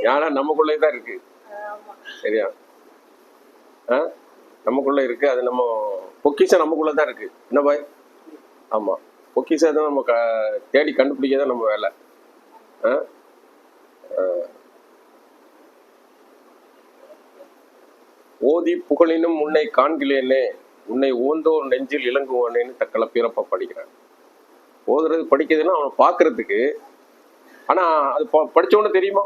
யானை நமக்குள்ளேதான் இருக்கு, சரியா? நமக்குள்ள இருக்கு. அது நம்ம பொக்கிஷம் நமக்குள்ளதான் இருக்கு. என்ன பாய்? ஆமா, பொக்கிஷம் தான் நம்ம தேடி கண்டுபிடிக்கதான் நம்ம வேலை. ஓதி புகழினும் உன்னை காண்கிலேனே, உன்னை ஓந்தோர் நெஞ்சில் இளங்குவானேன்னு தக்கலை பிறப்ப படிக்கிறேன். ஓதுறது படிக்கிறதுன்னா அவனை பார்க்கறதுக்கு. ஆனா அது படிச்சவன தெரியுமா?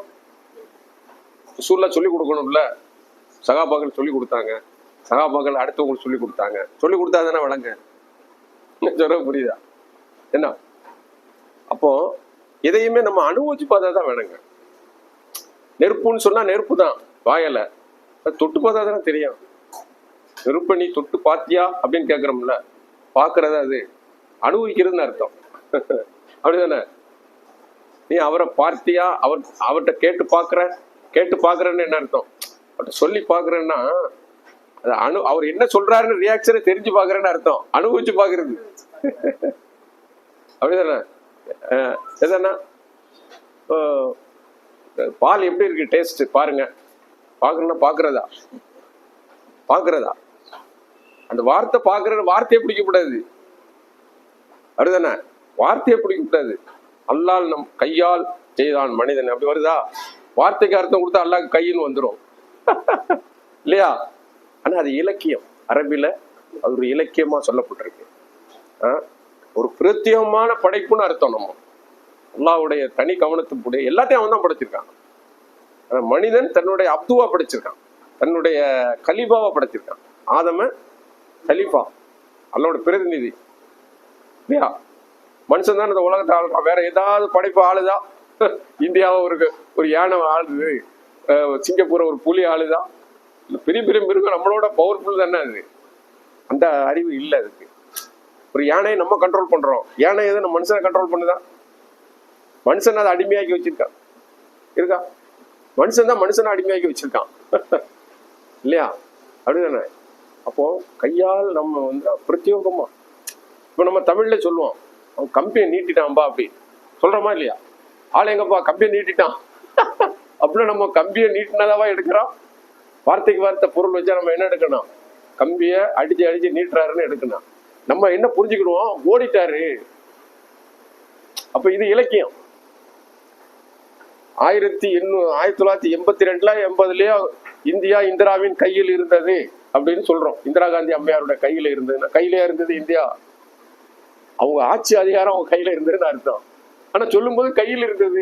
சூழ்ல சொல்லி கொடுக்கணும்ல. சகாபாக்கள் சொல்லி கொடுத்தாங்க, சகாபாக்கள் அடுத்தவங்களுக்கு சொல்லி கொடுத்தாங்க. சொல்லி கொடுத்தா தானே வழங்க. சொல்ல புரியுதா? என்ன? அப்போ எதையுமே நம்ம அனுபவிச்சு பார்த்தா தான் வேணுங்க. நெருப்புன்னு சொன்னா நெருப்பு தான் வாயல, தொட்டு பார்த்தா தானே தெரியும். நெருப்ப நீ தொட்டு பாத்தியா அப்படின்னு கேட்கறோம்ல, பாக்குறது அது அனுபவிக்கிறதுன்னு அர்த்தம். அப்படிதானே? நீ அவரை பார்த்தியா, அவர்கிட்ட கேட்டு பாக்குறன்னு என்ன அர்த்தம்? அவர்கிட்ட சொல்லி பாக்குறேன்னா அது அவர் என்ன சொல்றாருன்னு ரியாக்ஷனை தெரிஞ்சு பாக்குறேன்னு அர்த்தம். அனுபவிச்சு பாக்குறது. அப்படிதானே? எதனா பால் எப்படி இருக்கு டேஸ்ட் பாருங்க. பாக்குறேன்னா பாக்குறதா அந்த வார்த்தை வார்த்தையை பிடிக்கக்கூடாது. அப்படிதானே? வார்த்தையை பிடிக்கக்கூடாது. அல்லால் நம் கையால் செய்தான் மனிதன், அப்படி வருதா? வார்த்தைக்கு அர்த்தம் கொடுத்தா அல்லாஹ் கையின்னு வந்துடும் இல்லையா? ஆனா அது இலக்கியம். அரபில அது ஒரு இலக்கியமா சொல்லப்பட்டிருக்கு. ஒரு பிரத்யேகமான படைப்புன்னு அர்த்தம். நம்ம அல்லாஹ்வுடைய தனி கவனத்துடைய எல்லாத்தையும் அவன் தான் படைச்சிருக்கான். மனிதன் தன்னுடைய அப்துவா படைச்சிருக்கான், தன்னுடைய கலீஃபாவா படைச்சிருக்கான். ஆதம கலீஃபா, அல்லாஹ்வுடைய பிரதிநிதி இல்லையா? மனுஷன் தான் இந்த உலகத்தை ஆளுறான். வேற ஏதாவது படைப்பு ஆளுதா? இந்தியாவை ஒரு யானை ஆளுது, சிங்கப்பூரை ஒரு புலி ஆளுதா? பெரிய பெரிய மிருகம் நம்மளோட பவர்ஃபுல் தானே. அது அந்த அறிவு இல்லை அதுக்கு. ஒரு யானையை நம்ம கண்ட்ரோல் பண்றோம், யானை எது நம்ம மனுஷனை கண்ட்ரோல் பண்ணுதான்? மனுஷன் அதை அடிமையாக்கி வச்சிருக்கான் இருக்கா? மனுஷன் தான் மனுஷனை அடிமையாக்கி வச்சிருக்கான் இல்லையா? அப்படிதானே? அப்போ கையால் நம்ம பிரத்யேகமா இப்போ நம்ம தமிழ்ல சொல்லுவோம், அவன் கம்பியை நீட்டிட்டான்பா அப்படி சொல்றோமா இல்லையா? ஆள் எங்கப்பா கம்பியை நீட்டிட்டான் அப்படின்னா நம்ம கம்பியை நீட்டினதாவா எடுக்கிறோம்? வார்த்தைக்கு வார்த்தை பொருள் வச்சா நம்ம என்ன எடுக்கணும்? கம்பியை அடிச்சு நீட்டுறாருன்னு எடுக்கணும். நம்ம என்ன புரிஞ்சுக்கிடுவோம்? ஓடிட்டாரு. அப்ப இது இலக்கியம். 1982 80 இந்தியா இந்திராவின் கையில் இருந்தது அப்படின்னு சொல்றோம். இந்திரா காந்தி அம்மையாரோட கையில இருந்ததுன்னா கையிலே இருந்தது இந்தியா. அவங்க ஆட்சி அதிகாரம் அவங்க கையில இருந்ததுன்னு அர்த்தம். ஆனா சொல்லும் போது கையில் இருந்தது.